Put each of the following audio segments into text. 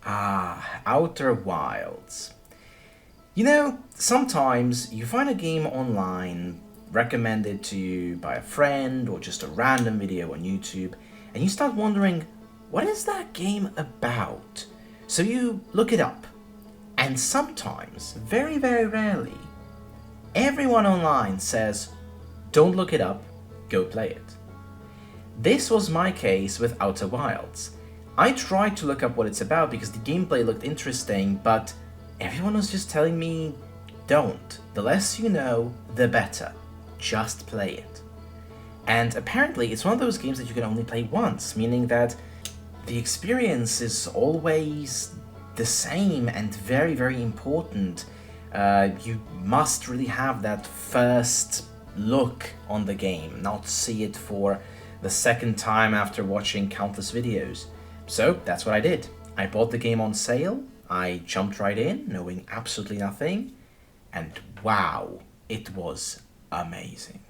Ah, Outer Wilds. You know, sometimes you find a game online recommended to you by a friend or just a random video on YouTube, and you start wondering, what is that game about? So you look it up, and sometimes, very, very rarely, everyone online says, don't look it up, go play it. This was my case with Outer Wilds. I tried to look up what it's about because the gameplay looked interesting, but everyone was just telling me, don't. The less you know, the better. Just play it. And apparently, it's one of those games that you can only play once, meaning that the experience is always the same and very, very important. You must really have that first look on the game, not see it for the second time after watching countless videos. So that's what I did. I bought the game on sale, I jumped right in, knowing absolutely nothing, and wow, it was amazing.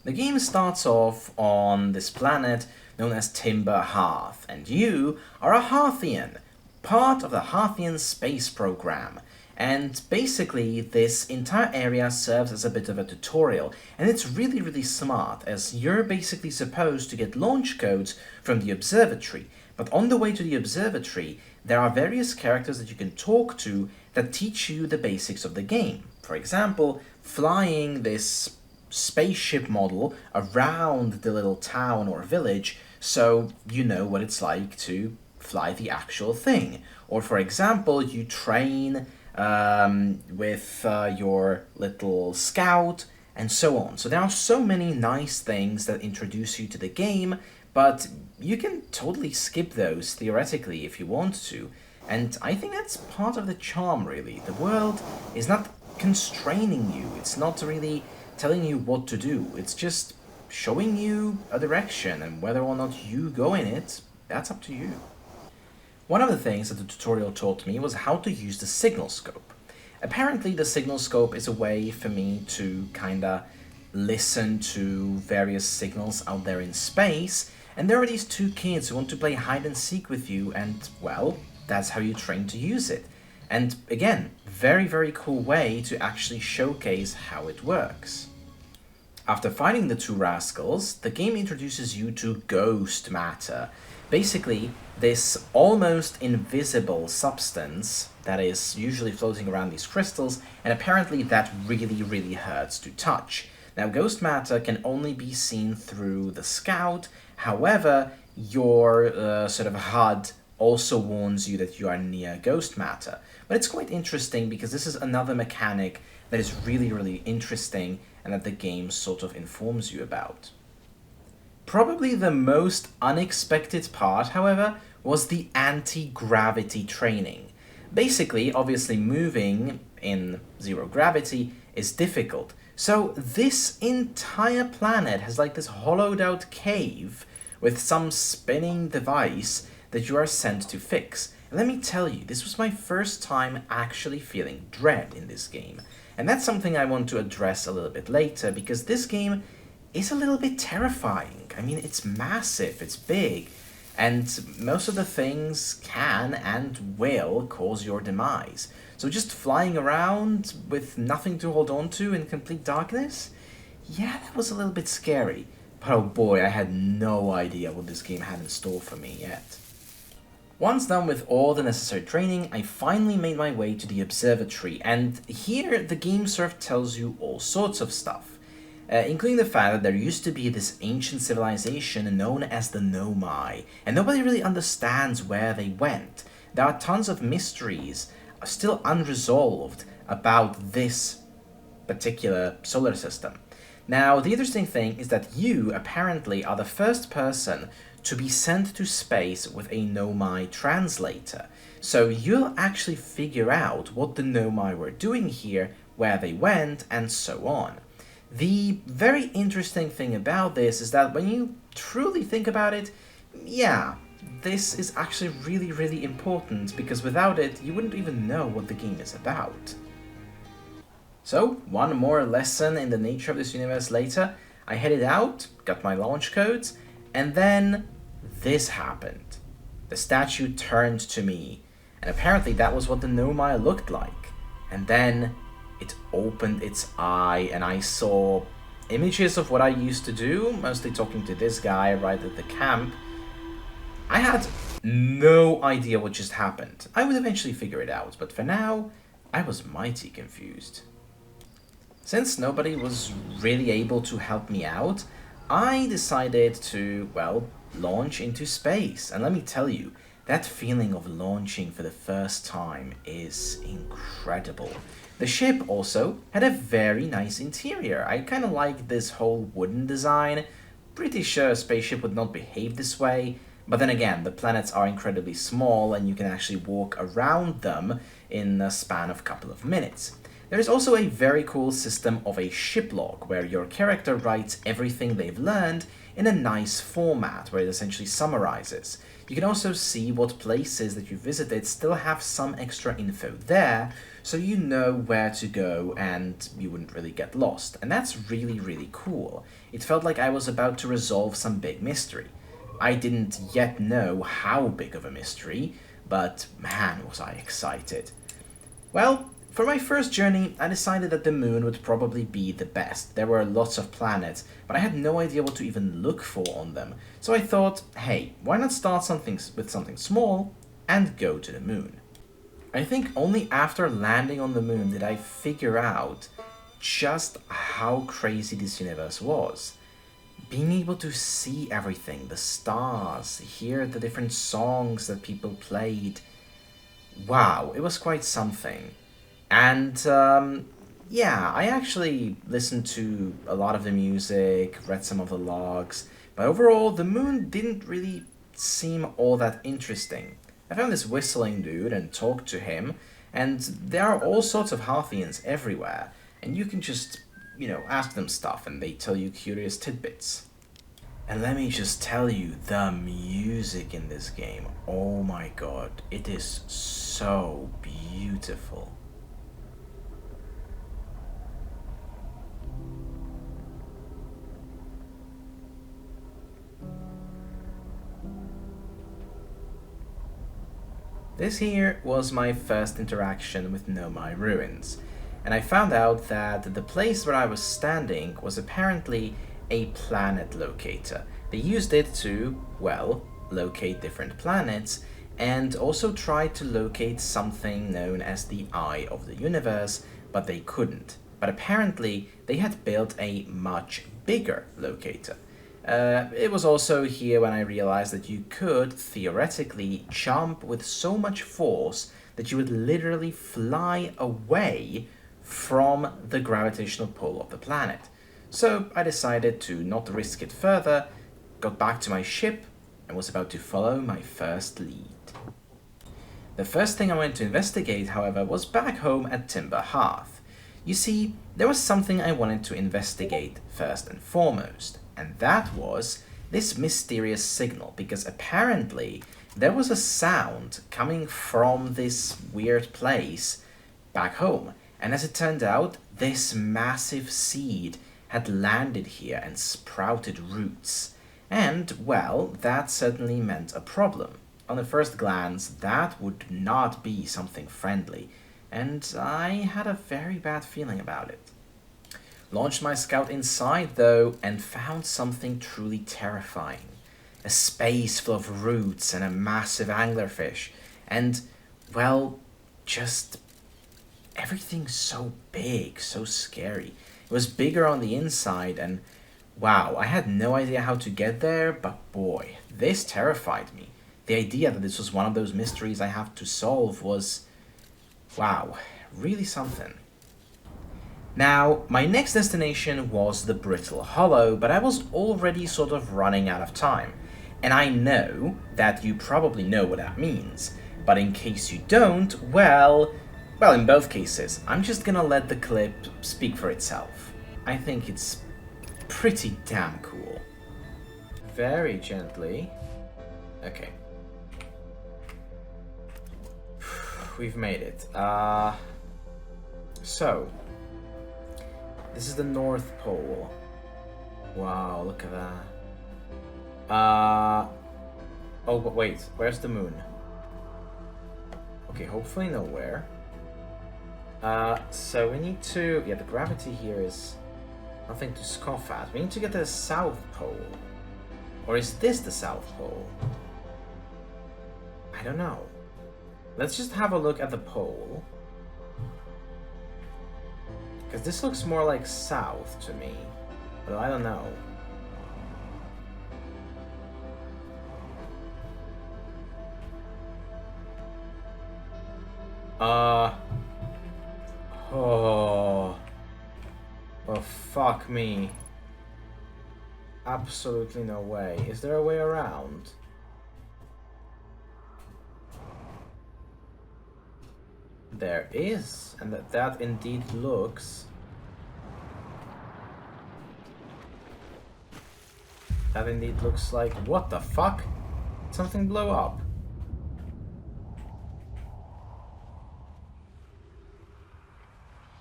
The game starts off on this planet known as Timber Hearth, and you are a Hearthian, part of the Hearthian space program. And basically, this entire area serves as a bit of a tutorial, and it's really, really smart, as you're basically supposed to get launch codes from the observatory. But on the way to the observatory, there are various characters that you can talk to that teach you the basics of the game. For example, flying this spaceship model around the little town or village so you know what it's like to fly the actual thing. Or for example, you train with your little scout, and so on. So there are so many nice things that introduce you to the game, but you can totally skip those theoretically if you want to. And I think that's part of the charm, really. The world is not constraining you, it's not really telling you what to do, it's just showing you a direction, and whether or not you go in it, that's up to you. One of the things that the tutorial taught me was how to use the signal scope. Apparently, the signal scope is a way for me to kinda listen to various signals out there in space, and there are these two kids who want to play hide and seek with you, and, well, that's how you train to use it. And again, very, very cool way to actually showcase how it works. After fighting the two rascals, the game introduces you to ghost matter. Basically, this almost invisible substance that is usually floating around these crystals, and apparently that really, really hurts to touch. Now, ghost matter can only be seen through the scout, however, your sort of HUD also warns you that you are near ghost matter. But it's quite interesting because this is another mechanic that is really, really interesting and that the game sort of informs you about. Probably the most unexpected part, however, was the anti-gravity training. Basically, obviously moving in zero gravity is difficult. So this entire planet has like this hollowed out cave with some spinning device that you are sent to fix. And let me tell you, this was my first time actually feeling dread in this game. And that's something I want to address a little bit later, because this game is a little bit terrifying. I mean, it's massive, it's big, and most of the things can and will cause your demise. So just flying around with nothing to hold on to in complete darkness? Yeah, that was a little bit scary. But oh boy, I had no idea what this game had in store for me yet. Once done with all the necessary training, I finally made my way to the observatory, and here the game sort of tells you all sorts of stuff. Including the fact that there used to be this ancient civilization known as the Nomai, and nobody really understands where they went. There are tons of mysteries still unresolved about this particular solar system. Now, the interesting thing is that you apparently are the first person to be sent to space with a Nomai translator. So you'll actually figure out what the Nomai were doing here, where they went, and so on. The very interesting thing about this is that when you truly think about it, yeah, this is actually really, really important, because without it, you wouldn't even know what the game is about. So, one more lesson in the nature of this universe later, I headed out, got my launch codes, and then this happened. The statue turned to me, and apparently that was what the Nomai looked like. And then it opened its eye, and I saw images of what I used to do, mostly talking to this guy right at the camp. I had no idea what just happened. I would eventually figure it out, but for now, I was mighty confused. Since nobody was really able to help me out, I decided to, well, launch into space. And let me tell you, that feeling of launching for the first time is incredible. The ship also had a very nice interior. I kind of like this whole wooden design. Pretty sure a spaceship would not behave this way, but then again, the planets are incredibly small and you can actually walk around them in a span of a couple of minutes. There is also a very cool system of a ship log, where your character writes everything they've learned in a nice format, where it essentially summarizes. You can also see what places that you visited still have some extra info there, so you know where to go and you wouldn't really get lost. And that's really, really cool. It felt like I was about to resolve some big mystery. I didn't yet know how big of a mystery, but man, was I excited. Well, for my first journey, I decided that the moon would probably be the best. There were lots of planets, but I had no idea what to even look for on them. So I thought, hey, why not start with something small and go to the moon? I think only after landing on the moon did I figure out just how crazy this universe was. Being able to see everything, the stars, hear the different songs that people played. Wow, it was quite something. And yeah, I actually listened to a lot of the music, read some of the logs, but overall the moon didn't really seem all that interesting. I found this whistling dude and talked to him, and there are all sorts of Harthians everywhere, and you can just, ask them stuff and they tell you curious tidbits. And let me just tell you, the music in this game, oh my god, it is so beautiful. This here was my first interaction with Nomai Ruins, and I found out that the place where I was standing was apparently a planet locator. They used it to, well, locate different planets, and also try to locate something known as the Eye of the Universe, but they couldn't. But apparently they had built a much bigger locator. It was also here when I realized that you could, theoretically, jump with so much force that you would literally fly away from the gravitational pull of the planet. So I decided to not risk it further, got back to my ship, and was about to follow my first lead. The first thing I went to investigate, however, was back home at Timber Hearth. You see, there was something I wanted to investigate first and foremost, and that was this mysterious signal, because apparently there was a sound coming from this weird place back home, and as it turned out, this massive seed had landed here and sprouted roots. And, well, that certainly meant a problem. On the first glance, that would not be something friendly, and I had a very bad feeling about it. Launched my scout inside, though, and found something truly terrifying. A space full of roots and a massive anglerfish, and, well, just everything so big, so scary. It was bigger on the inside, and wow, I had no idea how to get there, but boy, this terrified me. The idea that this was one of those mysteries I have to solve was, wow, really something. Now, my next destination was the Brittle Hollow, but I was already sort of running out of time. And I know that you probably know what that means, but in case you don't, well, in both cases, I'm just gonna let the clip speak for itself. I think it's pretty damn cool. Very gently. Okay. We've made it. So, this is the North Pole. Wow, look at that. Oh, but wait, where's the moon? Okay, hopefully nowhere. So we need to... Yeah, the gravity here is nothing to scoff at. We need to get to the South Pole. Or is this the South Pole? I don't know. Let's just have a look at the pole. Because this looks more like south to me. But I don't know. Oh. Well, fuck me. Absolutely no way. Is there a way around? There is, and that indeed looks... That indeed looks like... What the fuck? Something blew up.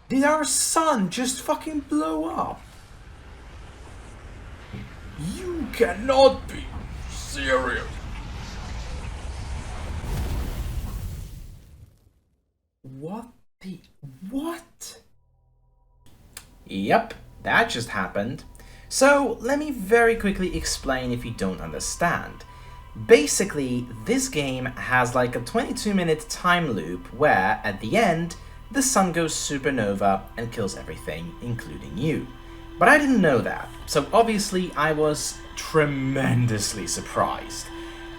Did our sun just fucking blow up? You cannot be serious. What? Yep, that just happened. So let me very quickly explain if you don't understand. Basically, this game has like a 22-minute time loop where, at the end, the sun goes supernova and kills everything, including you. But I didn't know that, so obviously I was tremendously surprised.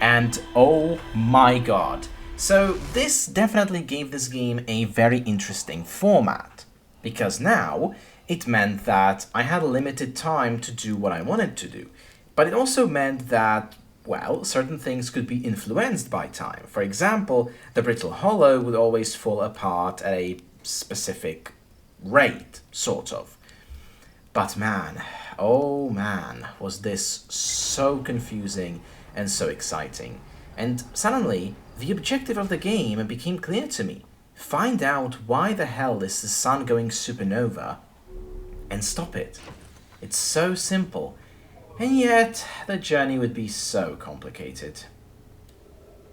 And oh my god. So this definitely gave this game a very interesting format, because now it meant that I had limited time to do what I wanted to do. But it also meant that, well, certain things could be influenced by time. For example, the Brittle Hollow would always fall apart at a specific rate, sort of. But man, oh man, was this so confusing and so exciting. And suddenly, the objective of the game became clear to me. Find out why the hell is the sun going supernova and stop it. It's so simple, and yet the journey would be so complicated.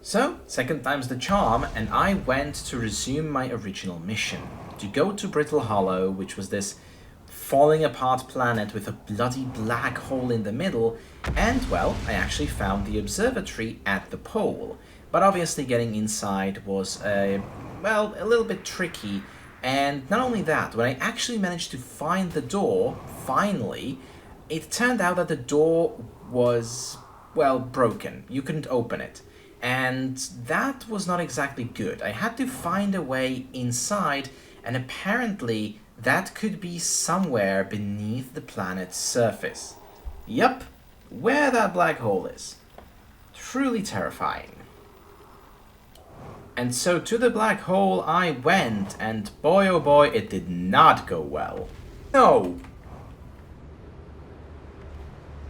So, second time's the charm, and I went to resume my original mission, to go to Brittle Hollow, which was this falling apart planet with a bloody black hole in the middle, and, well, I actually found the observatory at the pole. But obviously getting inside was, a little bit tricky, and not only that, when I actually managed to find the door, finally, it turned out that the door was, well, broken. You couldn't open it. And that was not exactly good. I had to find a way inside, and apparently that could be somewhere beneath the planet's surface. Yup, where that black hole is. Truly terrifying. And so to the black hole I went, and boy oh boy, it did not go well. No!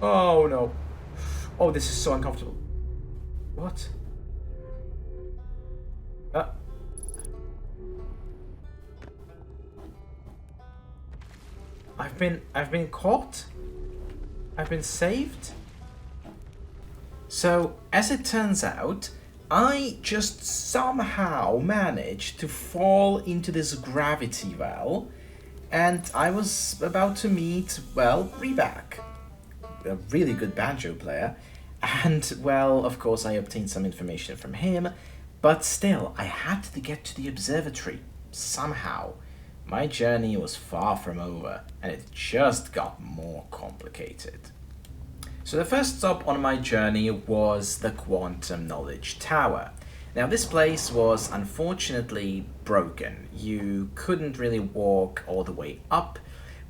Oh no. Oh, this is so uncomfortable. What? I've been caught? I've been saved? So, as it turns out, I just somehow managed to fall into this gravity well, and I was about to meet, well, Rebak, a really good banjo player, and, well, of course I obtained some information from him, but still, I had to get to the observatory, somehow. My journey was far from over, and it just got more complicated. So the first stop on my journey was the Quantum Knowledge Tower. Now this place was unfortunately broken. You couldn't really walk all the way up,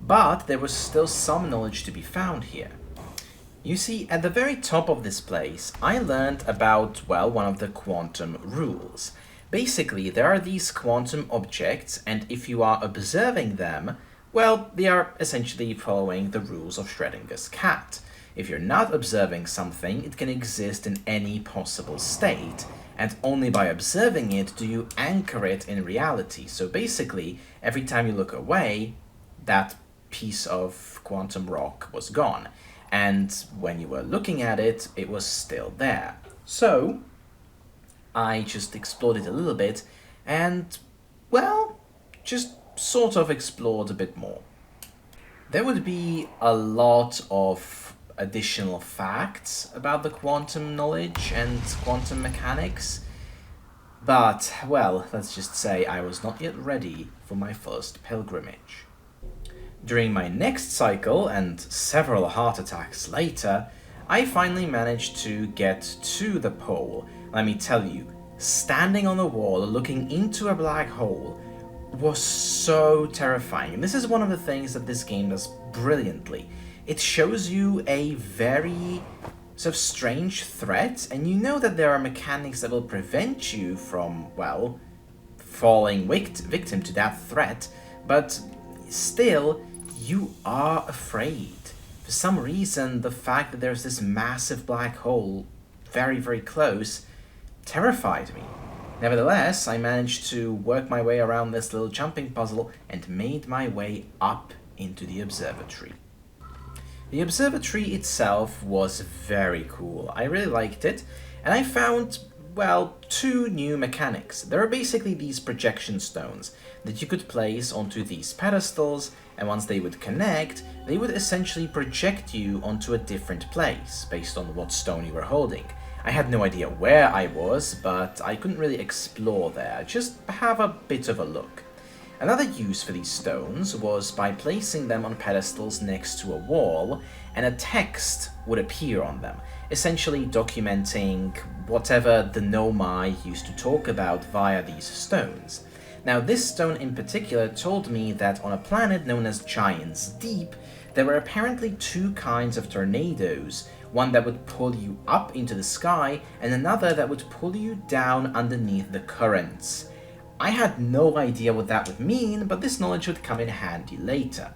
but there was still some knowledge to be found here. You see, at the very top of this place, I learned about, well, one of the quantum rules. Basically, there are these quantum objects, and if you are observing them, well, they are essentially following the rules of Schrödinger's cat. If you're not observing something, it can exist in any possible state, and only by observing it do you anchor it in reality. So basically, every time you look away, that piece of quantum rock was gone, and when you were looking at it, it was still there. So I just explored it a little bit and, well, just sort of explored a bit more. There would be a lot of additional facts about the quantum knowledge and quantum mechanics, but, well, let's just say I was not yet ready for my first pilgrimage. During my next cycle, and several heart attacks later, I finally managed to get to the pole. Let me tell you, standing on the wall looking into a black hole was so terrifying. And this is one of the things that this game does brilliantly. It shows you a very sort of strange threat, and you know that there are mechanics that will prevent you from, well, falling victim to that threat, but still, you are afraid. For some reason, the fact that there's this massive black hole very, very close terrified me. Nevertheless, I managed to work my way around this little jumping puzzle and made my way up into the observatory. The observatory itself was very cool. I really liked it, and I found, well, two new mechanics. There are basically these projection stones that you could place onto these pedestals, and once they would connect, they would essentially project you onto a different place based on what stone you were holding. I had no idea where I was, but I couldn't really explore there, just have a bit of a look. Another use for these stones was by placing them on pedestals next to a wall, and a text would appear on them, essentially documenting whatever the Nomai used to talk about via these stones. Now, this stone in particular told me that on a planet known as Giant's Deep, there were apparently two kinds of tornadoes, one that would pull you up into the sky, and another that would pull you down underneath the currents. I had no idea what that would mean, but this knowledge would come in handy later.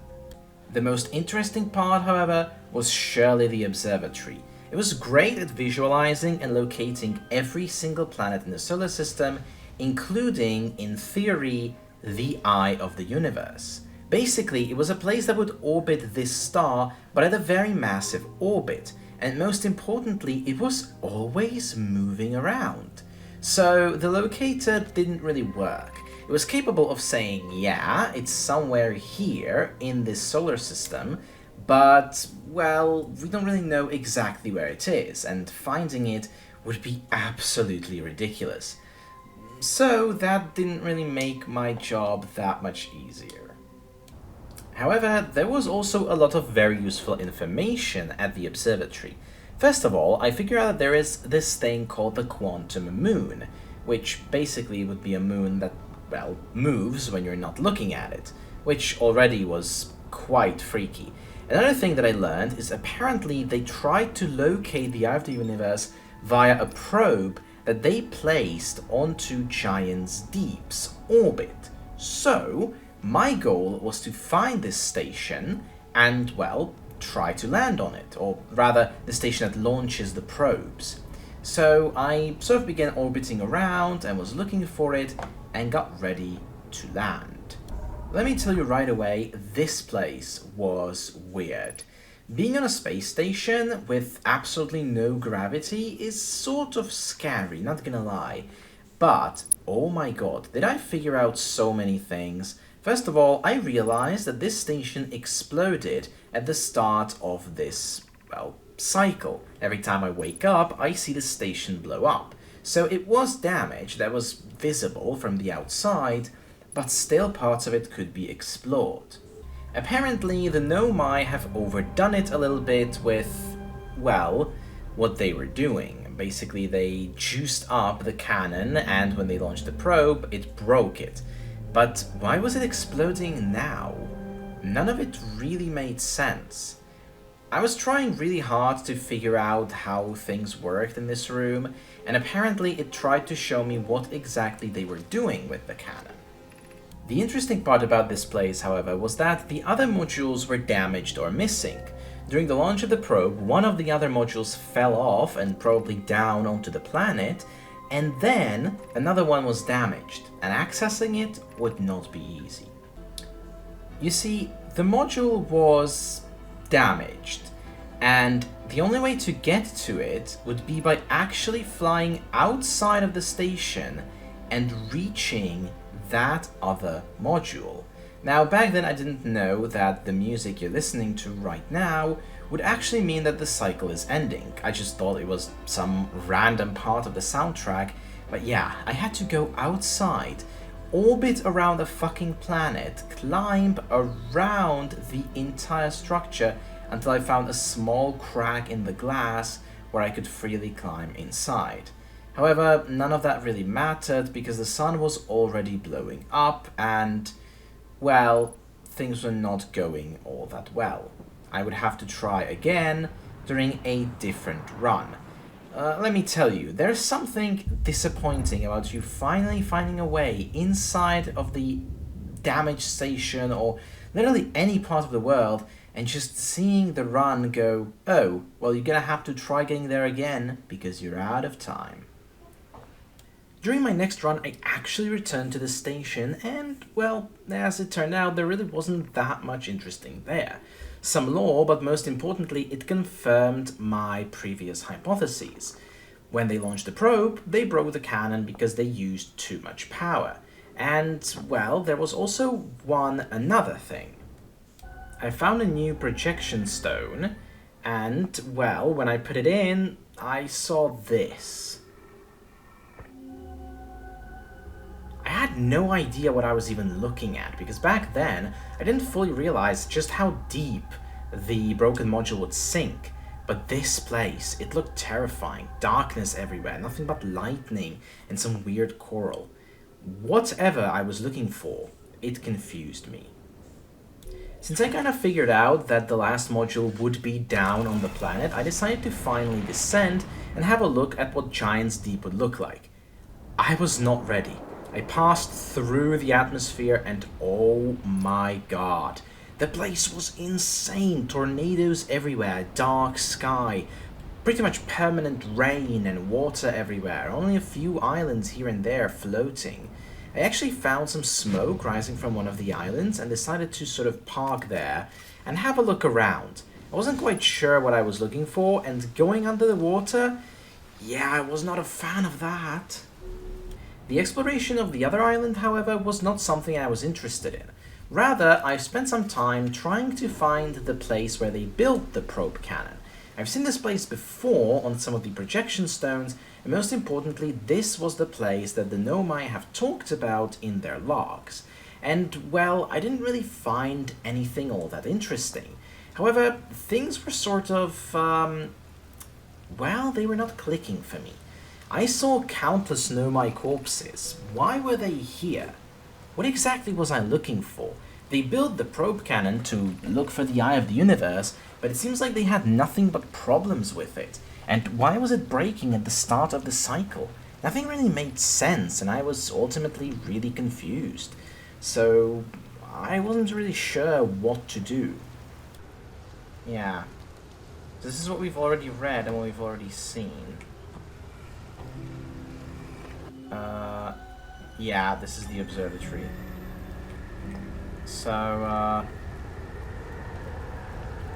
The most interesting part, however, was surely the observatory. It was great at visualizing and locating every single planet in the solar system, including, in theory, the eye of the universe. Basically, it was a place that would orbit this star, but at a very massive orbit, and most importantly, it was always moving around. So the locator didn't really work. It was capable of saying, yeah, it's somewhere here in this solar system, but, well, we don't really know exactly where it is, and finding it would be absolutely ridiculous. So that didn't really make my job that much easier. However, there was also a lot of very useful information at the observatory. First of all, I figured out that there is this thing called the quantum moon, which basically would be a moon that, well, moves when you're not looking at it, which already was quite freaky. Another thing that I learned is apparently they tried to locate the eye of the universe via a probe that they placed onto Giant's Deep's orbit. So, my goal was to find this station and, well, try to land on it, or rather, the station that launches the probes. So I sort of began orbiting around and was looking for it and got ready to land. Let me tell you right away, this place was weird. Being on a space station with absolutely no gravity is sort of scary, not gonna lie. But, oh my god, did I figure out so many things. First of all, I realized that this station exploded at the start of this, well, cycle. Every time I wake up, I see the station blow up. So it was damaged that was visible from the outside, but still parts of it could be explored. Apparently, the Nomai have overdone it a little bit with, well, what they were doing. Basically, they juiced up the cannon, and when they launched the probe, it broke it. But why was it exploding now? None of it really made sense. I was trying really hard to figure out how things worked in this room, and apparently it tried to show me what exactly they were doing with the cannon. The interesting part about this place, however, was that the other modules were damaged or missing. During the launch of the probe, one of the other modules fell off and probably down onto the planet, and then another one was damaged, and accessing it would not be easy. You see, the module was damaged, And the only way to get to it would be by actually flying outside of the station and reaching that other module. Now, back then I didn't know that the music you're listening to right now would actually mean that the cycle is ending. I just thought it was some random part of the soundtrack, but yeah, I had to go outside, orbit around the fucking planet, climb around the entire structure until I found a small crack in the glass where I could freely climb inside. However, none of that really mattered because the sun was already blowing up and, well, things were not going all that well. I would have to try again during a different run. Let me tell you, there's something disappointing about you finally finding a way inside of the damaged station or literally any part of the world and just seeing the run go, oh, well, you're gonna have to try getting there again because you're out of time. During my next run, I actually returned to the station and, well, as it turned out, there really wasn't that much interesting there. Some lore, but most importantly, it confirmed my previous hypotheses. When they launched the probe, they broke the cannon because they used too much power. And, well, there was also another thing. I found a new projection stone, and, well, when I put it in, I saw this. I had no idea what I was even looking at, because back then, I didn't fully realize just how deep the broken module would sink. But this place, it looked terrifying. Darkness everywhere, nothing but lightning and some weird coral. Whatever I was looking for, it confused me. Since I kind of figured out that the last module would be down on the planet, I decided to finally descend and have a look at what Giant's Deep would look like. I was not ready. I passed through the atmosphere and oh my god, the place was insane. Tornadoes everywhere, dark sky, pretty much permanent rain and water everywhere, only a few islands here and there floating. I actually found some smoke rising from one of the islands and decided to sort of park there and have a look around. I wasn't quite sure what I was looking for, and going under the water, yeah, I was not a fan of that. The exploration of the other island, however, was not something I was interested in. Rather, I spent some time trying to find the place where they built the probe cannon. I've seen this place before on some of the projection stones, and most importantly, this was the place that the Nomai have talked about in their logs. And, well, I didn't really find anything all that interesting. However, things were sort of, well, they were not clicking for me. I saw countless Nomai corpses. Why were they here? What exactly was I looking for? They built the probe cannon to look for the Eye of the Universe, but it seems like they had nothing but problems with it. And why was it breaking at the start of the cycle? Nothing really made sense, and I was ultimately really confused. So I wasn't really sure what to do. Yeah. This is what we've already read and what we've already seen. Yeah, this is the observatory. So,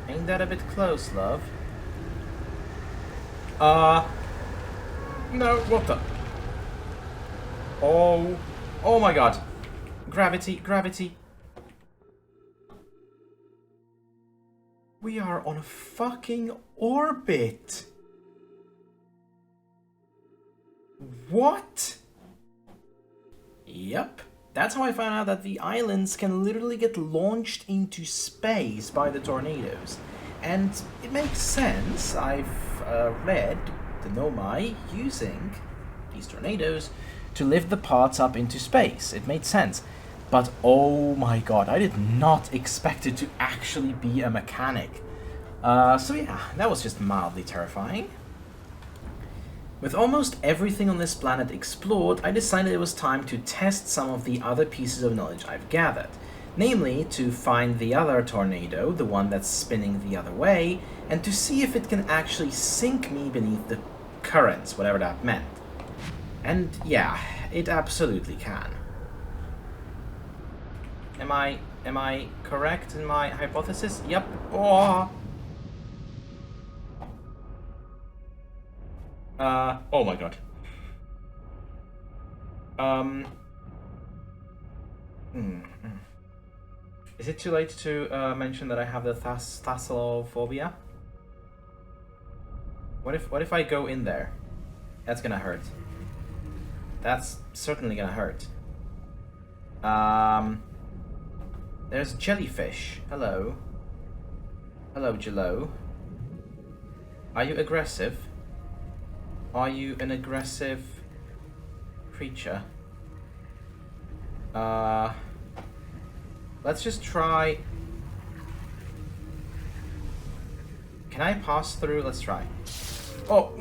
ain't that a bit close, love? No, what the? Oh my god. Gravity, gravity. We are on a fucking orbit. What? Yep. That's how I found out that the islands can literally get launched into space by the tornadoes. And it makes sense. I've read the Nomai using these tornadoes to lift the parts up into space. It made sense. But oh my god, I did not expect it to actually be a mechanic. So yeah, that was just mildly terrifying. With almost everything on this planet explored, I decided it was time to test some of the other pieces of knowledge I've gathered. Namely, to find the other tornado, the one that's spinning the other way, and to see if it can actually sink me beneath the currents, whatever that meant. And yeah, it absolutely can. Am I correct in my hypothesis? Yep. Oh. Oh my god. Is it too late to mention that I have the thalassophobia? What if I go in there? That's gonna hurt. That's certainly gonna hurt. There's jellyfish. Hello. Hello, Jello. Are you aggressive? Are you an aggressive creature? Let's just try. Can I pass through? Let's try. Oh,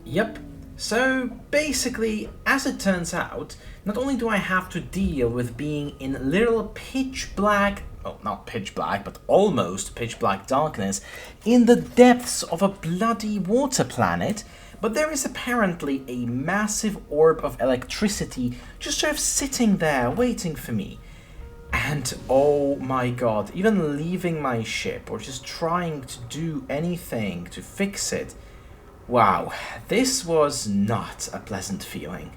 yep. So basically, as it turns out, not only do I have to deal with being in literal pitch black, well, not pitch black, but almost pitch black darkness, in the depths of a bloody water planet, but there is apparently a massive orb of electricity just sort of sitting there waiting for me. And oh my god, even leaving my ship or just trying to do anything to fix it, wow, this was not a pleasant feeling.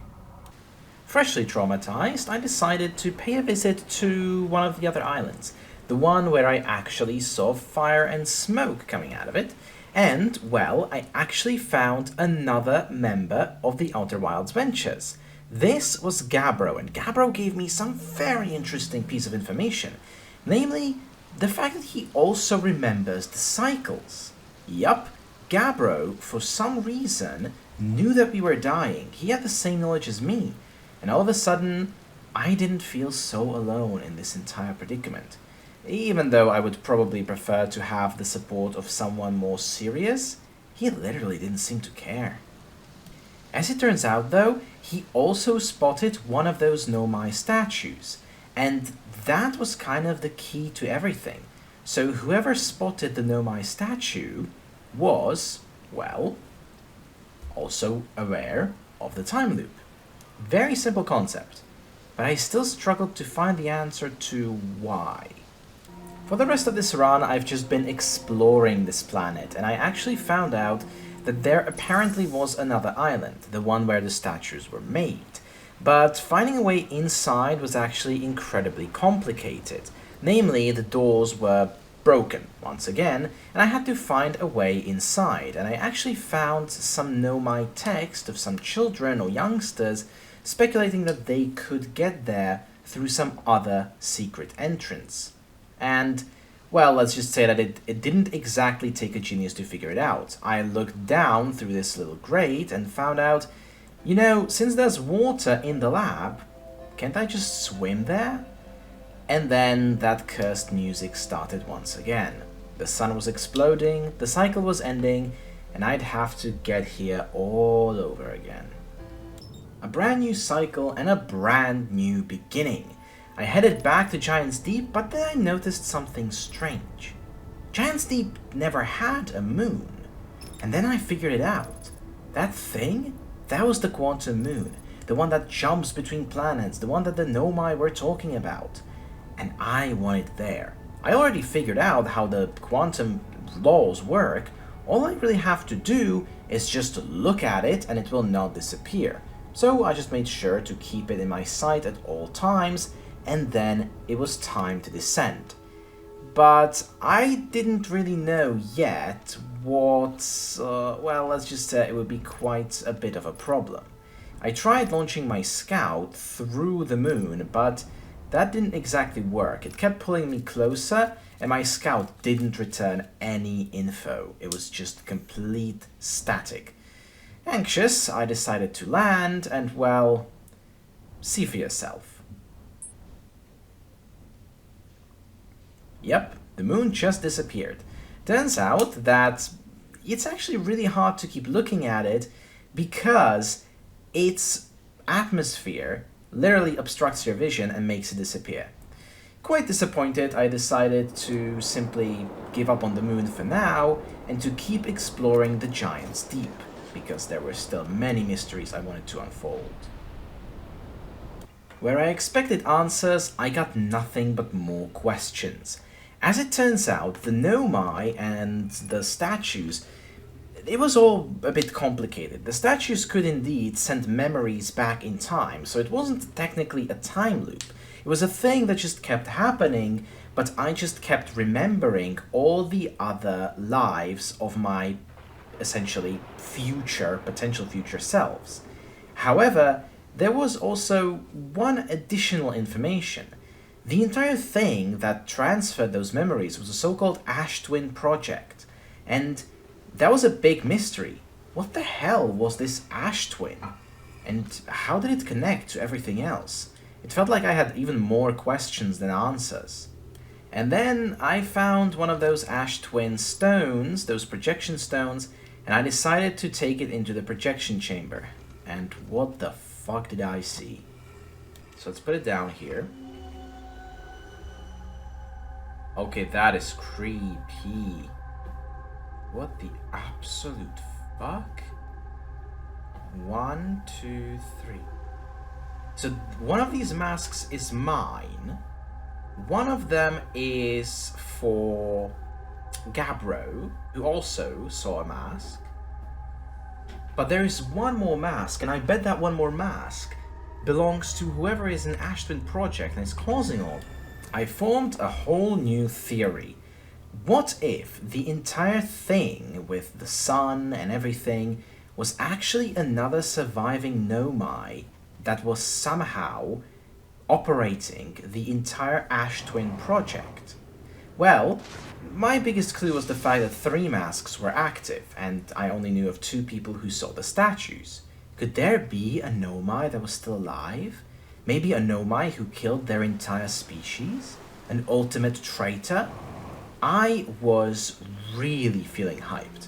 Freshly traumatized, I decided to pay a visit to one of the other islands, the one where I actually saw fire and smoke coming out of it, and, well, I actually found another member of the Outer Wilds Ventures. This was Gabbro, and Gabbro gave me some very interesting piece of information, namely, the fact that he also remembers the cycles. Yup, Gabbro, for some reason, knew that we were dying. He had the same knowledge as me, and all of a sudden, I didn't feel so alone in this entire predicament. Even though I would probably prefer to have the support of someone more serious, he literally didn't seem to care. As it turns out, though, he also spotted one of those Nomai statues, and that was kind of the key to everything. So whoever spotted the Nomai statue was, well, also aware of the time loop. Very simple concept, but I still struggled to find the answer to why. For the rest of this run, I've just been exploring this planet, and I actually found out that there apparently was another island, the one where the statues were made. But finding a way inside was actually incredibly complicated. Namely, the doors were broken once again, and I had to find a way inside, and I actually found some Nomai text of some children or youngsters speculating that they could get there through some other secret entrance. And, well, let's just say that it didn't exactly take a genius to figure it out. I looked down through this little grate and found out, you know, since there's water in the lab, can't I just swim there? And then that cursed music started once again. The sun was exploding, the cycle was ending, and I'd have to get here all over again. A brand new cycle and a brand new beginning. I headed back to Giant's Deep, but then I noticed something strange. Giant's Deep never had a moon. And then I figured it out. That thing? That was the quantum moon. The one that jumps between planets, the one that the Nomai were talking about. And I want it there. I already figured out how the quantum laws work. All I really have to do is just look at it and it will not disappear. So I just made sure to keep it in my sight at all times, and then it was time to descend. But I didn't really know yet what, well, let's just say it would be quite a bit of a problem. I tried launching my scout through the moon, but that didn't exactly work. It kept pulling me closer, and my scout didn't return any info. It was just complete static. Anxious, I decided to land, and well, see for yourself. Yep, the moon just disappeared. Turns out that it's actually really hard to keep looking at it because its atmosphere literally obstructs your vision and makes it disappear. Quite disappointed, I decided to simply give up on the moon for now and to keep exploring the Giant's Deep, because there were still many mysteries I wanted to unfold. Where I expected answers, I got nothing but more questions. As it turns out, the Nomai and the statues, it was all a bit complicated. The statues could indeed send memories back in time, so it wasn't technically a time loop. It was a thing that just kept happening, but I just kept remembering all the other lives of my essentially potential future selves. However, there was also one additional information. The entire thing that transferred those memories was a so-called Ash Twin project, and that was a big mystery. What the hell was this Ash Twin? And how did it connect to everything else? It felt like I had even more questions than answers. And then I found one of those Ash Twin stones, those projection stones, and I decided to take it into the projection chamber. And what the fuck did I see? So let's put it down here. Okay, that is creepy. What the absolute fuck? 1, 2, 3. So one of these masks is mine. One of them is for Gabbro, who also saw a mask. But there is one more mask, and I bet that one more mask belongs to whoever is an Ash Twin project and is causing all. I formed a whole new theory. What if the entire thing with the sun and everything was actually another surviving Nomai that was somehow operating the entire Ash Twin project? Well, my biggest clue was the fact that 3 masks were active, and I only knew of 2 people who saw the statues. Could there be a Nomai that was still alive? Maybe a Nomai who killed their entire species? An ultimate traitor? I was really feeling hyped.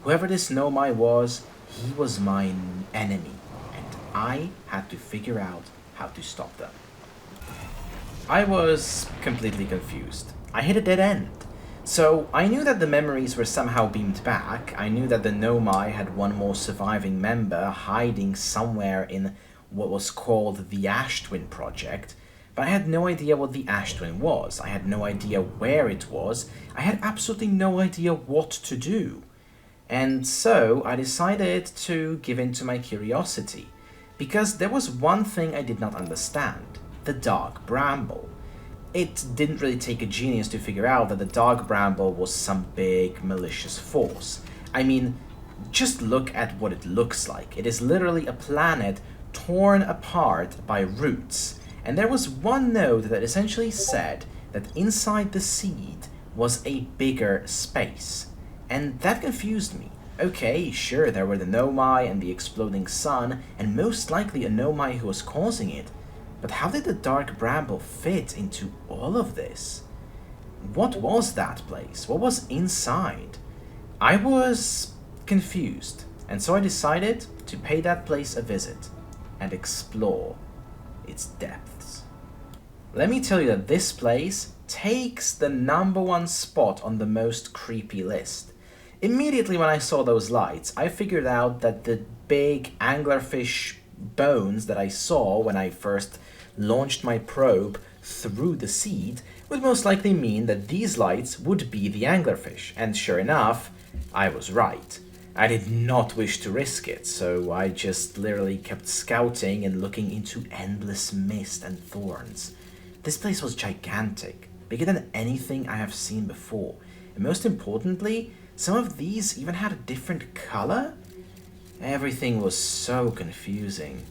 Whoever this Nomai was, he was my enemy, and I had to figure out how to stop them. I was completely confused. I hit a dead end. So I knew that the memories were somehow beamed back. I knew that the Nomai had one more surviving member hiding somewhere in what was called the Ash Twin project, but I had no idea what the Ash Twin was. I had no idea where it was. I had absolutely no idea what to do. And so I decided to give in to my curiosity, because there was one thing I did not understand: the Dark Bramble. It didn't really take a genius to figure out that the Dark Bramble was some big malicious force. I mean, just look at what it looks like. It is literally a planet torn apart by roots. And there was one node that essentially said that inside the seed was a bigger space. And that confused me. Okay, sure, there were the Nomai and the exploding sun, and most likely a Nomai who was causing it. But how did the Dark Bramble fit into all of this? What was that place? What was inside? I was confused, and so I decided to pay that place a visit and explore its depths. Let me tell you that this place takes the #1 spot on the most creepy list. Immediately when I saw those lights, I figured out that the big anglerfish bones that I saw when I first launched my probe through the seed would most likely mean that these lights would be the anglerfish, and sure enough, I was right. I did not wish to risk it, so I just literally kept scouting and looking into endless mist and thorns. This place was gigantic, bigger than anything I have seen before, and most importantly, some of these even had a different color? Everything was so confusing.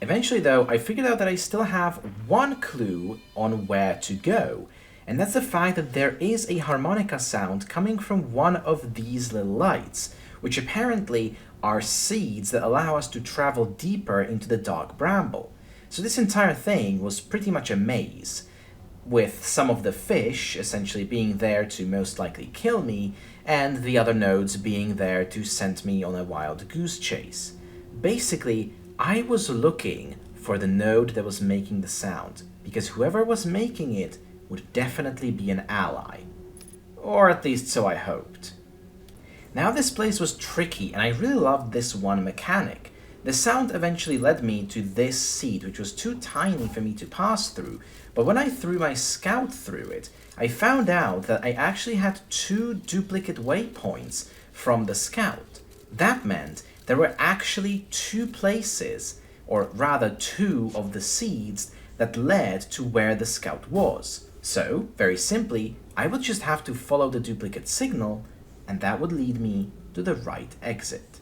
Eventually though, I figured out that I still have one clue on where to go, and that's the fact that there is a harmonica sound coming from one of these little lights, which apparently are seeds that allow us to travel deeper into the Dark Bramble. So this entire thing was pretty much a maze, with some of the fish essentially being there to most likely kill me, and the other nodes being there to send me on a wild goose chase. Basically, I was looking for the node that was making the sound, because whoever was making it would definitely be an ally. Or at least so I hoped. Now this place was tricky, and I really loved this one mechanic. The sound eventually led me to this seed, which was too tiny for me to pass through, but when I threw my scout through it, I found out that I actually had 2 duplicate waypoints from the scout. That meant there were actually two places, or rather two of the seeds that led to where the scout was. So, very simply, I would just have to follow the duplicate signal, and that would lead me to the right exit.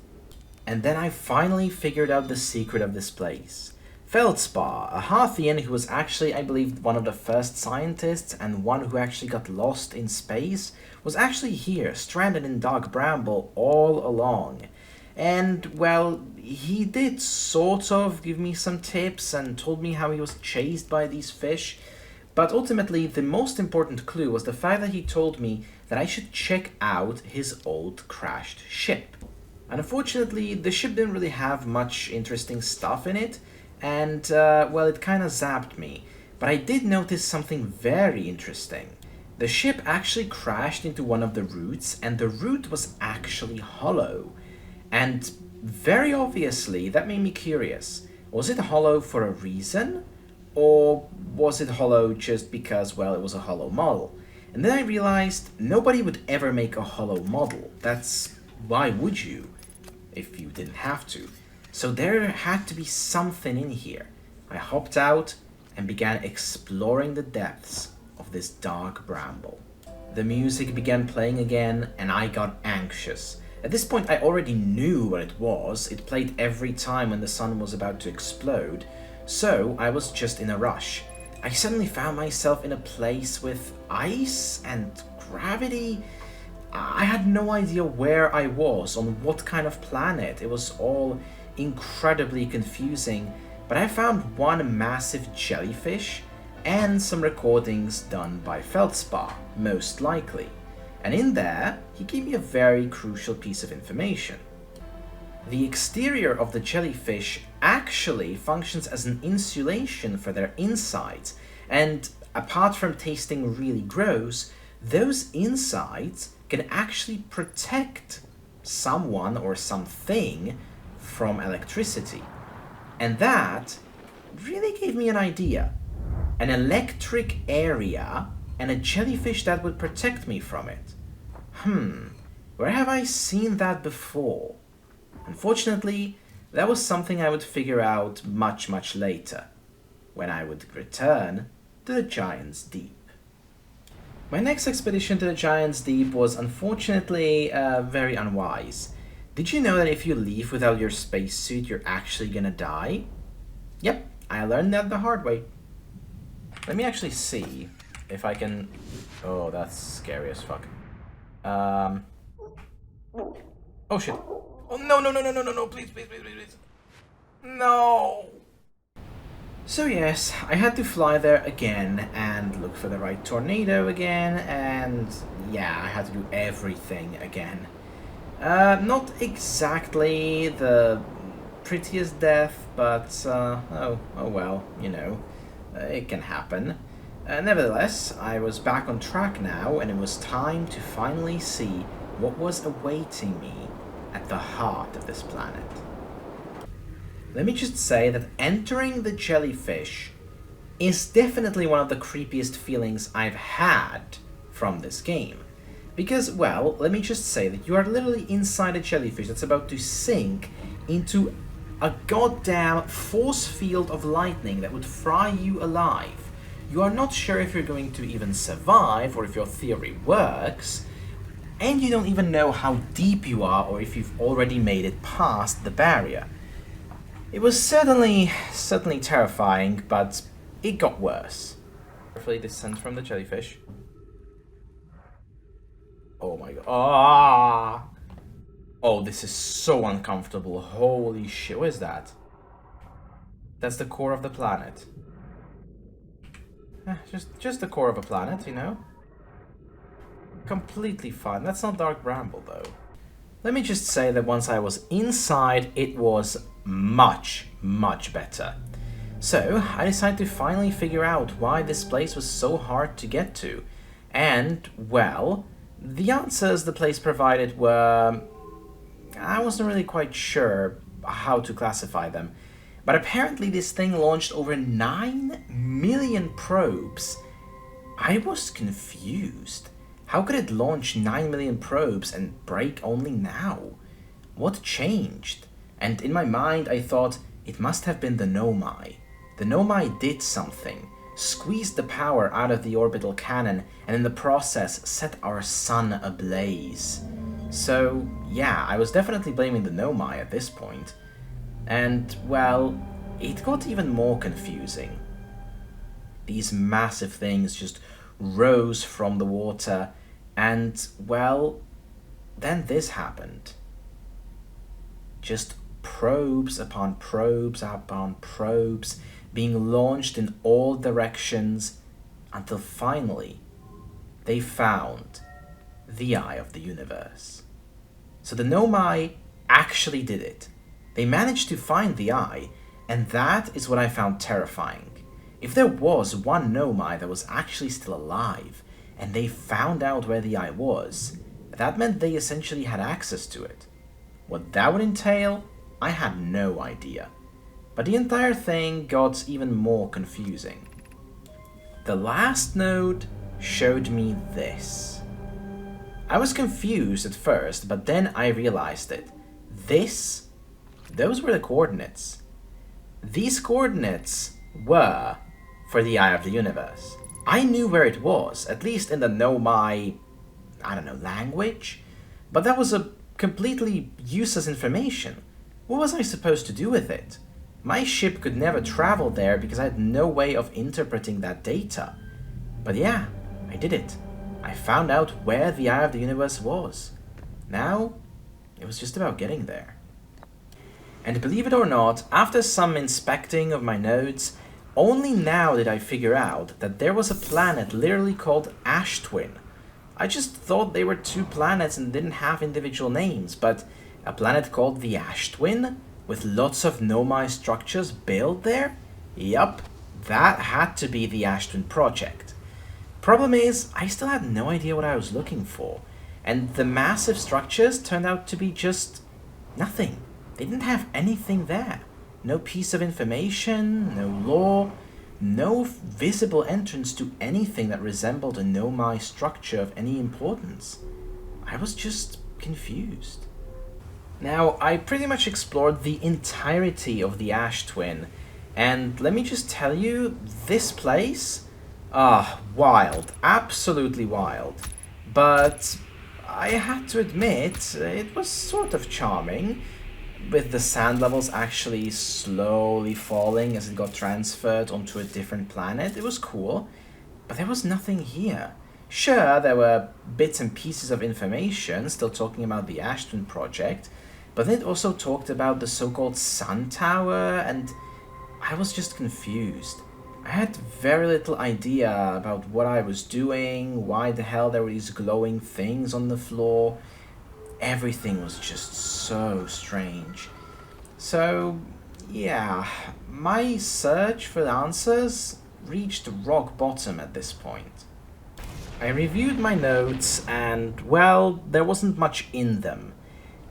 And then I finally figured out the secret of this place. Feldspar, a Hathian who was actually, I believe, one of the first scientists and one who actually got lost in space, was actually here, stranded in Dark Bramble all along. And, well, he did sort of give me some tips and told me how he was chased by these fish, but ultimately the most important clue was the fact that he told me that I should check out his old crashed ship. Unfortunately, the ship didn't really have much interesting stuff in it, and, well, it kinda zapped me. But I did notice something very interesting. The ship actually crashed into one of the roots, and the root was actually hollow. And very obviously, that made me curious. Was it hollow for a reason? Or was it hollow just because, well, it was a hollow model? And then I realized nobody would ever make a hollow model. Why would you, if you didn't have to? So there had to be something in here. I hopped out and began exploring the depths of this dark bramble. The music began playing again, and I got anxious. At this point, I already knew what it was. It played every time when the sun was about to explode, so I was just in a rush. I suddenly found myself in a place with ice and gravity. I had no idea where I was, on what kind of planet. It was all incredibly confusing, but I found one massive jellyfish and some recordings done by Feldspar, most likely. And in there, he gave me a very crucial piece of information. The exterior of the jellyfish actually functions as an insulation for their insides, and apart from tasting really gross, those insides can actually protect someone or something from electricity. And that really gave me an idea. An electric area and a jellyfish that would protect me from it. Where have I seen that before? Unfortunately, that was something I would figure out much, much later, when I would return to the Giant's Deep. My next expedition to the Giant's Deep was unfortunately very unwise. Did you know that if you leave without your spacesuit, you're actually gonna die? Yep, I learned that the hard way. Let me actually see if I can... Oh, that's scary as fuck. Oh shit. Oh, no, please. No! So yes, I had to fly there again and look for the right tornado again, and yeah, I had to do everything again. Not exactly the prettiest death, but oh well, you know, it can happen. Nevertheless, I was back on track now, and it was time to finally see what was awaiting me at the heart of this planet. Let me just say that entering the jellyfish is definitely one of the creepiest feelings I've had from this game. Because, well, let me just say that you are literally inside a jellyfish that's about to sink into a goddamn force field of lightning that would fry you alive. You are not sure if you're going to even survive or if your theory works, and you don't even know how deep you are or if you've already made it past the barrier. It was certainly terrifying, but it got worse. Carefully descend from the jellyfish. Oh my god. Ah! Oh, this is so uncomfortable. Holy shit. What is that? That's the core of the planet. Just the core of a planet, you know? Completely fine. That's not Dark Bramble, though. Let me just say that once I was inside, it was much, much better. So, I decided to finally figure out why this place was so hard to get to. And, well, the answers the place provided were... I wasn't really quite sure how to classify them. But apparently this thing launched over 9 million probes. I was confused. How could it launch 9 million probes and break only now? What changed? And in my mind I thought it must have been the Nomai. The Nomai did something, squeezed the power out of the orbital cannon, and in the process set our sun ablaze. So yeah, I was definitely blaming the Nomai at this point. And well, it got even more confusing. These massive things just rose from the water, and well, then this happened. Just probes upon probes upon probes being launched in all directions until finally they found the eye of the universe. So the Nomai actually did it. They managed to find the eye, and that is what I found terrifying. If there was one Nomai that was actually still alive, and they found out where the eye was, that meant they essentially had access to it. What that would entail, I had no idea. But the entire thing got even more confusing. The last node showed me this. I was confused at first, but then I realized it. Those were the coordinates. These coordinates were for the Eye of the Universe. I knew where it was, at least in the Nomai, language, but that was a completely useless information. What was I supposed to do with it? My ship could never travel there because I had no way of interpreting that data. But yeah, I did it. I found out where the Eye of the Universe was. Now, it was just about getting there. And believe it or not, after some inspecting of my nodes, only now did I figure out that there was a planet literally called Ash Twin. I just thought they were two planets and didn't have individual names, but a planet called the Ash Twin, with lots of Nomai structures built there? Yup, that had to be the Ash Twin project. Problem is, I still had no idea what I was looking for, and the massive structures turned out to be just nothing. They didn't have anything there. No piece of information, no lore, no visible entrance to anything that resembled a Nomai structure of any importance. I was just confused. Now, I pretty much explored the entirety of the Ash Twin, and let me just tell you, this place, wild, absolutely wild. But I had to admit, it was sort of charming, with the sand levels actually slowly falling as it got transferred onto a different planet. It was cool, but there was nothing here. Sure, there were bits and pieces of information still talking about the Ash Twin project, but it also talked about the so-called Sun Tower, and I was just confused. I had very little idea about what I was doing, why the hell there were these glowing things on the floor. Everything was just so strange. So, yeah, my search for answers reached rock bottom at this point. I reviewed my notes and, well, there wasn't much in them.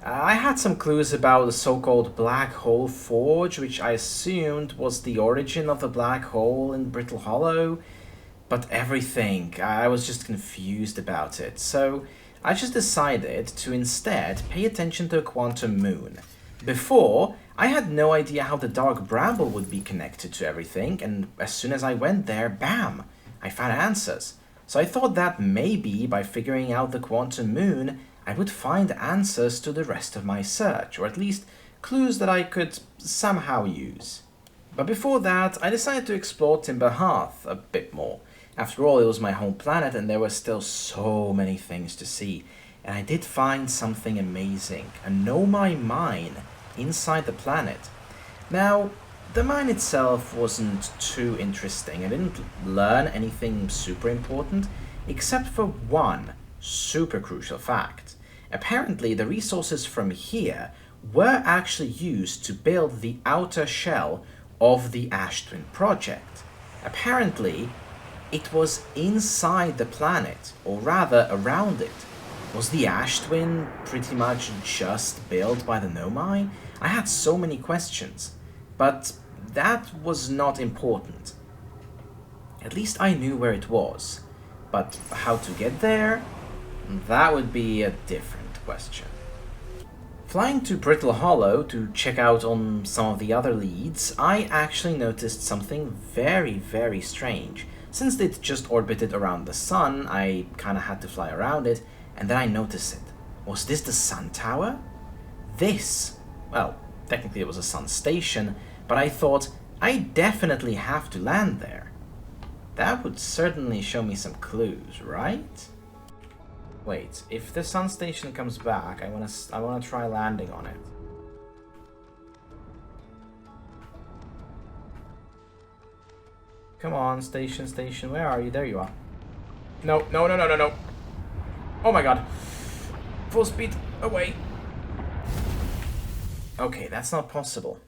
I had some clues about the so-called Black Hole Forge, which I assumed was the origin of the black hole in Brittle Hollow, but everything, I was just confused about it, so I just decided to instead pay attention to a quantum moon. Before, I had no idea how the Dark Bramble would be connected to everything, and as soon as I went there, bam, I found answers. So I thought that maybe by figuring out the quantum moon, I would find answers to the rest of my search, or at least clues that I could somehow use. But before that, I decided to explore Timber Hearth a bit more. After all, it was my home planet and there were still so many things to see. And I did find something amazing, a Nomai mine inside the planet. Now, the mine itself wasn't too interesting. I didn't learn anything super important, except for one super crucial fact. Apparently, the resources from here were actually used to build the outer shell of the Ash Twin project. Apparently, it was inside the planet, or rather around it. Was the Ash Twin pretty much just built by the Nomai? I had so many questions, but that was not important. At least I knew where it was, but how to get there? That would be a different question. Flying to Brittle Hollow to check out on some of the other leads, I actually noticed something very, very strange. Since it just orbited around the sun, I kinda had to fly around it, and then I noticed it. Was this the sun tower? This, well, technically it was a sun station, but I thought I definitely have to land there. That would certainly show me some clues, right? Wait, if the sun station comes back, I wanna try landing on it. Come on, station, where are you? There you are. No, no, no, no, no, no. Oh my god. Full speed, away. Okay, that's not possible.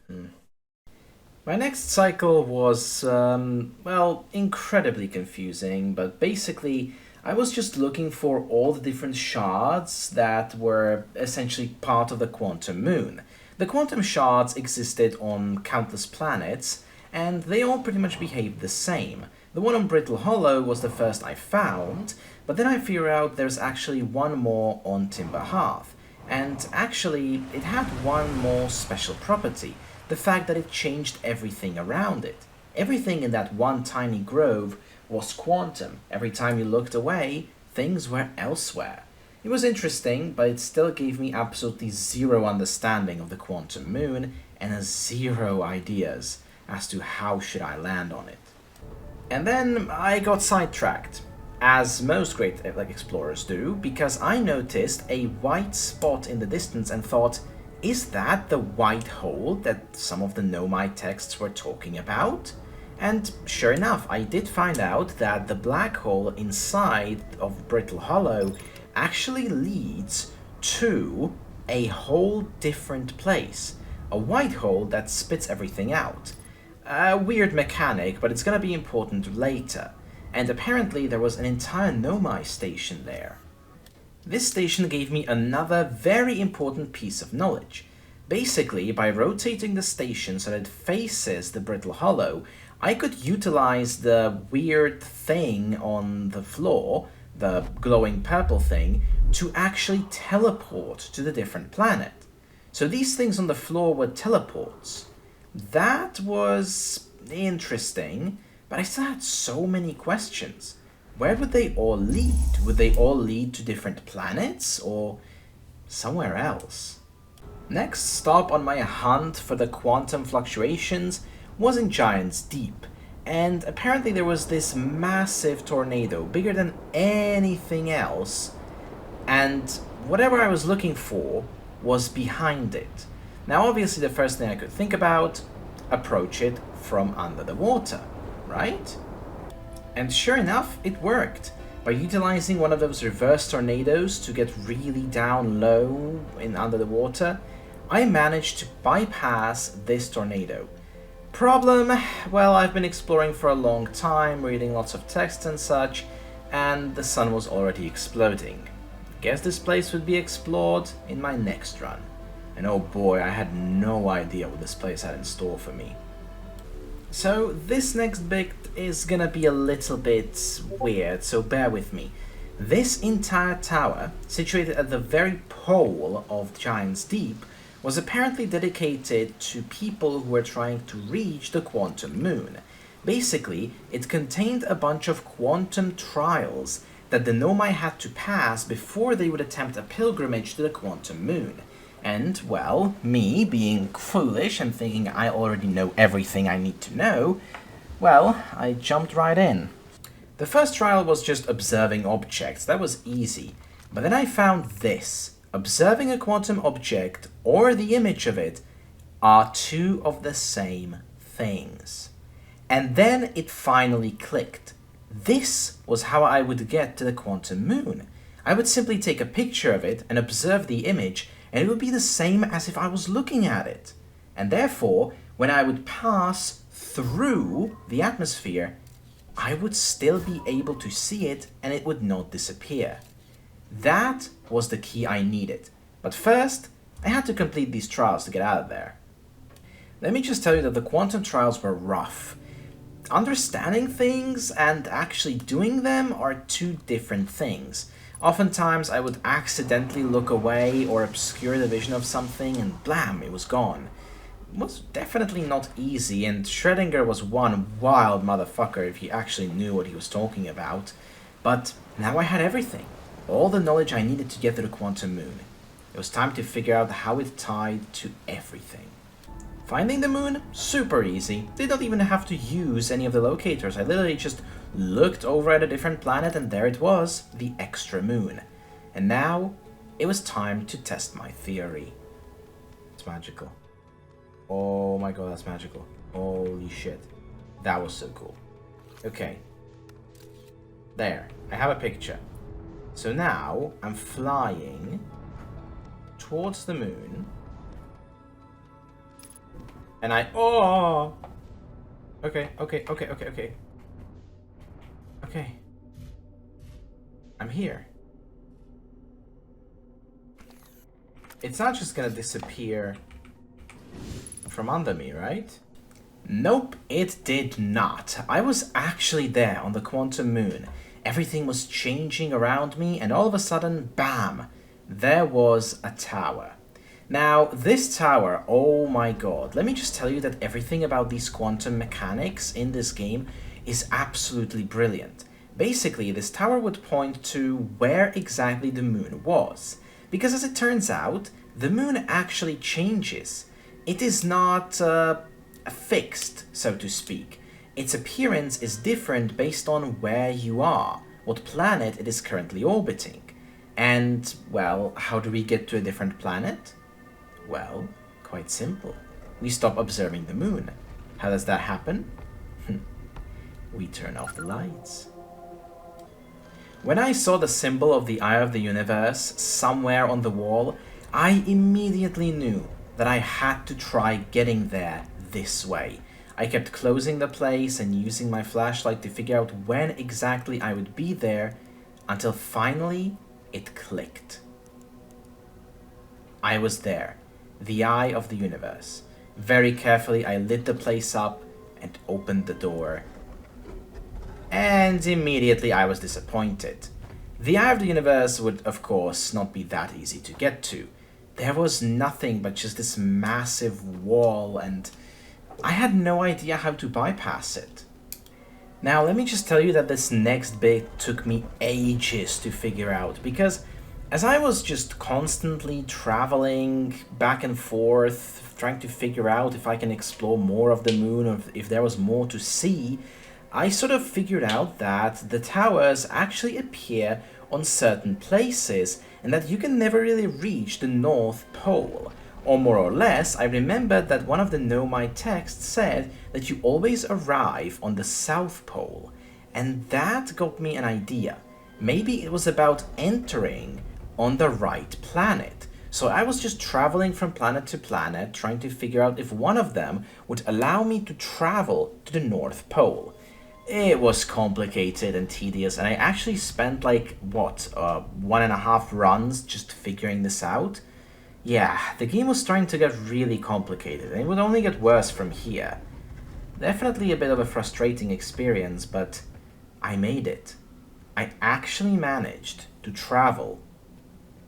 My next cycle was, well, incredibly confusing, but basically, I was just looking for all the different shards that were essentially part of the quantum moon. The quantum shards existed on countless planets, and they all pretty much behaved the same. The one on Brittle Hollow was the first I found, but then I figured out there's actually one more on Timber Hearth. And actually, it had one more special property, the fact that it changed everything around it. Everything in that one tiny grove was quantum. Every time you looked away, things were elsewhere. It was interesting, but it still gave me absolutely zero understanding of the quantum moon and a zero ideas as to how should I land on it. And then I got sidetracked, as most great explorers do, because I noticed a white spot in the distance and thought, is that the white hole that some of the Nomai texts were talking about? And sure enough, I did find out that the black hole inside of Brittle Hollow actually leads to a whole different place. A white hole that spits everything out. A weird mechanic, but it's gonna be important later. And apparently there was an entire Nomai station there. This station gave me another very important piece of knowledge. Basically, by rotating the station so that it faces the Brittle Hollow, I could utilize the weird thing on the floor, the glowing purple thing, to actually teleport to the different planet. So these things on the floor were teleports. That was interesting, but I still had so many questions. Where would they all lead? Would they all lead to different planets or somewhere else? Next stop on my hunt for the quantum fluctuations was in Giant's Deep, and apparently there was this massive tornado, bigger than anything else, and whatever I was looking for was behind it. Now obviously the first thing I could think about, approach it from under the water, right? And sure enough, it worked. By utilizing one of those reverse tornadoes to get really down low under the water, I managed to bypass this tornado. Problem? Well, I've been exploring for a long time, reading lots of text and such, and the sun was already exploding. Guess this place would be explored in my next run. And oh boy, I had no idea what this place had in store for me. So this next bit is gonna be a little bit weird, so bear with me. This entire tower, situated at the very pole of Giant's Deep, was apparently dedicated to people who were trying to reach the quantum moon. Basically, it contained a bunch of quantum trials that the Nomai had to pass before they would attempt a pilgrimage to the quantum moon. And, well, me being foolish and thinking I already know everything I need to know, well, I jumped right in. The first trial was just observing objects. That was easy. But then I found this. Observing a quantum object, or the image of it, are two of the same things. And then it finally clicked. This was how I would get to the quantum moon. I would simply take a picture of it and observe the image, and it would be the same as if I was looking at it. And therefore, when I would pass through the atmosphere, I would still be able to see it and it would not disappear. That was the key I needed. But first, I had to complete these trials to get out of there. Let me just tell you that the quantum trials were rough. Understanding things and actually doing them are two different things. Oftentimes, I would accidentally look away or obscure the vision of something, and blam, it was gone. It was definitely not easy, and Schrödinger was one wild motherfucker if he actually knew what he was talking about. But now I had everything. All the knowledge I needed to get to the quantum moon. It was time to figure out how it tied to everything. Finding the moon? Super easy. Did not even have to use any of the locators. I literally just looked over at a different planet and there it was, the extra moon. And now, it was time to test my theory. It's magical. Oh my god, that's magical. Holy shit. That was so cool. Okay. There. I have a picture. So now, I'm flying towards the moon. And oh! Okay. Okay. I'm here. It's not just gonna disappear from under me, right? Nope, it did not. I was actually there on the quantum moon. Everything was changing around me, and all of a sudden, bam! There was a tower. Now, this tower, oh my god, let me just tell you that everything about these quantum mechanics in this game is absolutely brilliant. Basically, this tower would point to where exactly the moon was. Because as it turns out, the moon actually changes. It is not fixed, so to speak. Its appearance is different based on where you are, what planet it is currently orbiting. And, well, how do we get to a different planet? Well, quite simple. We stop observing the moon. How does that happen? We turn off the lights. When I saw the symbol of the Eye of the Universe somewhere on the wall, I immediately knew that I had to try getting there this way. I kept closing the place and using my flashlight to figure out when exactly I would be there, until finally it clicked. I was there. The Eye of the Universe. Very carefully, I lit the place up and opened the door. And immediately I was disappointed. The Eye of the Universe would, of course, not be that easy to get to. There was nothing but just this massive wall, and I had no idea how to bypass it. Now, let me just tell you that this next bit took me ages to figure out, because as I was just constantly traveling back and forth, trying to figure out if I can explore more of the moon or if there was more to see, I sort of figured out that the towers actually appear on certain places and that you can never really reach the North Pole. Or more or less, I remembered that one of the Nomai texts said that you always arrive on the South Pole, and that got me an idea. Maybe it was about entering on the right planet. So I was just traveling from planet to planet, trying to figure out if one of them would allow me to travel to the North Pole. It was complicated and tedious, and I actually spent like, 1.5 runs just figuring this out. Yeah, the game was starting to get really complicated, and it would only get worse from here. Definitely a bit of a frustrating experience, but I made it. I actually managed to travel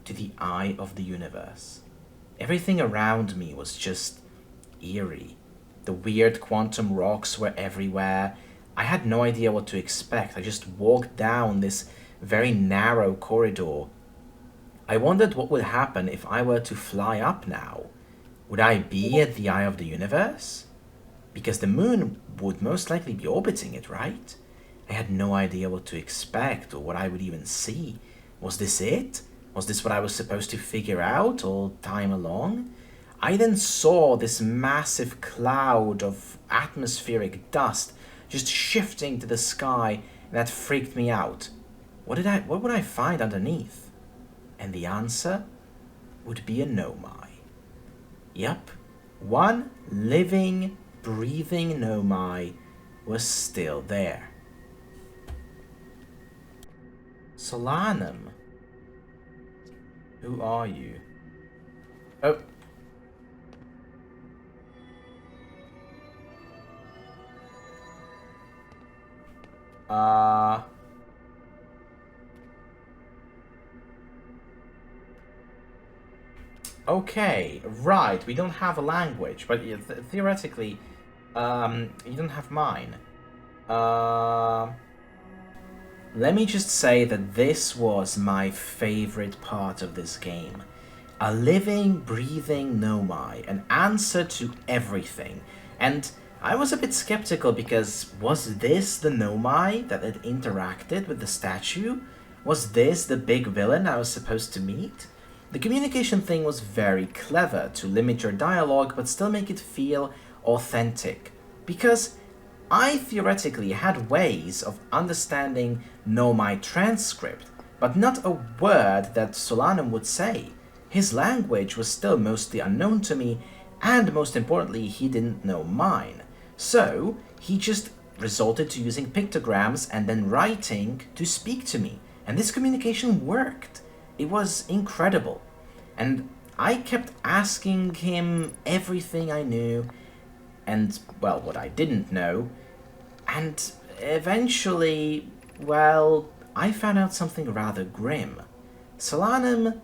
to the Eye of the Universe. Everything around me was just eerie. The weird quantum rocks were everywhere. I had no idea what to expect. I just walked down this very narrow corridor. I wondered what would happen if I were to fly up now. Would I be at the Eye of the Universe? Because the moon would most likely be orbiting it, right? I had no idea what to expect or what I would even see. Was this it? Was this what I was supposed to figure out all time along? I then saw this massive cloud of atmospheric dust just shifting to the sky, and that freaked me out. What would I find underneath? And the answer would be a Nomai. Yup, one living, breathing Nomai was still there. Solanum, who are you? Oh. Okay, right, we don't have a language, but theoretically, you don't have mine. Uh, Let me just say that this was my favorite part of this game. A living, breathing Nomai, an answer to everything. And I was a bit skeptical because was this the Nomai that had interacted with the statue? Was this the big villain I was supposed to meet? The communication thing was very clever to limit your dialogue but still make it feel authentic. Because I theoretically had ways of understanding Nomai transcript, but not a word that Solanum would say. His language was still mostly unknown to me, and most importantly, he didn't know mine. So, he just resorted to using pictograms and then writing to speak to me, and this communication worked. It was incredible. And I kept asking him everything I knew, and, well, what I didn't know. And eventually, well, I found out something rather grim. Solanum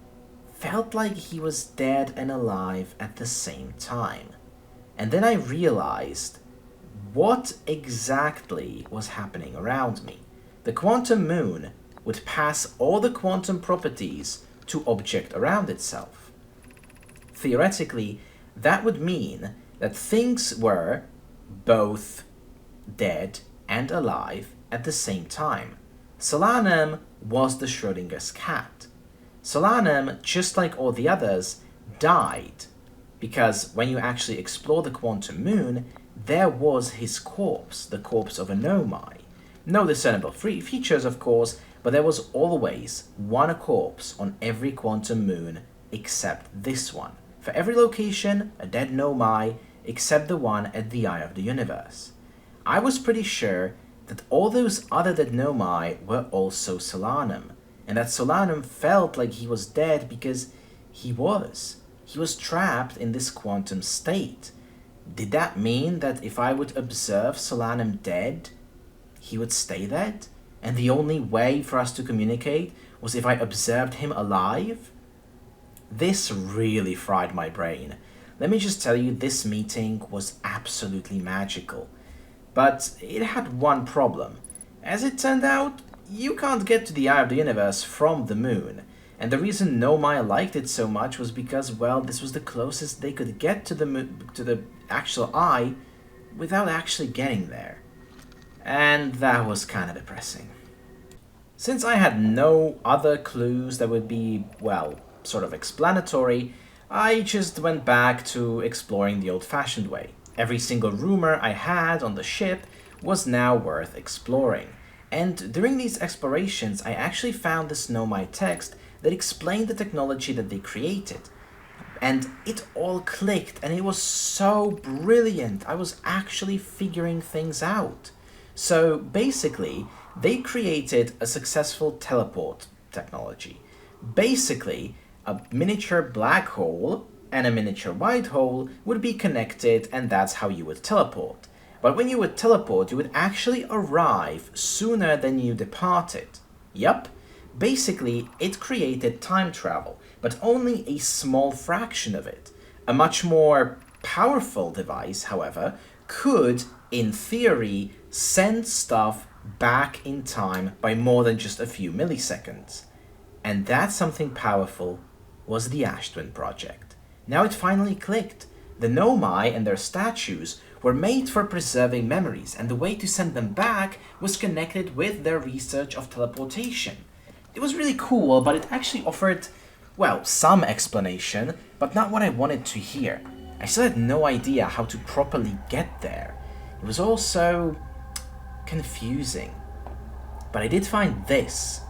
felt like he was dead and alive at the same time. And then I realized what exactly was happening around me. The quantum moon would pass all the quantum properties to object around itself. Theoretically, that would mean that things were both dead and alive at the same time. Solanum was the Schrodinger's cat. Solanum, just like all the others, died because when you actually explore the quantum moon, there was his corpse, the corpse of a Nomai. No discernible features, of course, but there was always one corpse on every quantum moon except this one. For every location, a dead Nomai, except the one at the eye of the universe. I was pretty sure that all those other dead Nomai were also Solanum, and that Solanum felt like he was dead because he was. He was trapped in this quantum state. Did that mean that if I would observe Solanum dead, he would stay dead? And the only way for us to communicate was if I observed him alive? This really fried my brain. Let me just tell you, this meeting was absolutely magical. But it had one problem. As it turned out, you can't get to the eye of the universe from the moon. And the reason Nomai liked it so much was because, well, this was the closest they could get to the actual eye without actually getting there. And that was kind of depressing. Since I had no other clues that would be, well, sort of explanatory, I just went back to exploring the old-fashioned way. Every single rumor I had on the ship was now worth exploring. And during these explorations, I actually found this Nomai text that explained the technology that they created. And it all clicked, and it was so brilliant. I was actually figuring things out. So basically, they created a successful teleport technology. Basically, a miniature black hole and a miniature white hole would be connected, and that's how you would teleport. But when you would teleport, you would actually arrive sooner than you departed. Yup. Basically, it created time travel, but only a small fraction of it. A much more powerful device, however, could, in theory, send stuff back in time by more than just a few milliseconds. And that something powerful was the Ash Twin Project. Now it finally clicked. The Nomai and their statues were made for preserving memories, and the way to send them back was connected with their research of teleportation. It was really cool, but it actually offered, well, some explanation, but not what I wanted to hear. I still had no idea how to properly get there. It was all so confusing. But I did find this.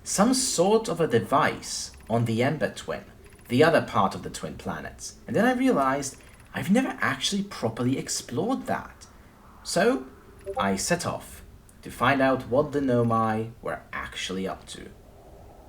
Some sort of a device on the Ember Twin, the other part of the twin planets. And then I realized I've never actually properly explored that. So I set off to find out what the Nomai were actually up to.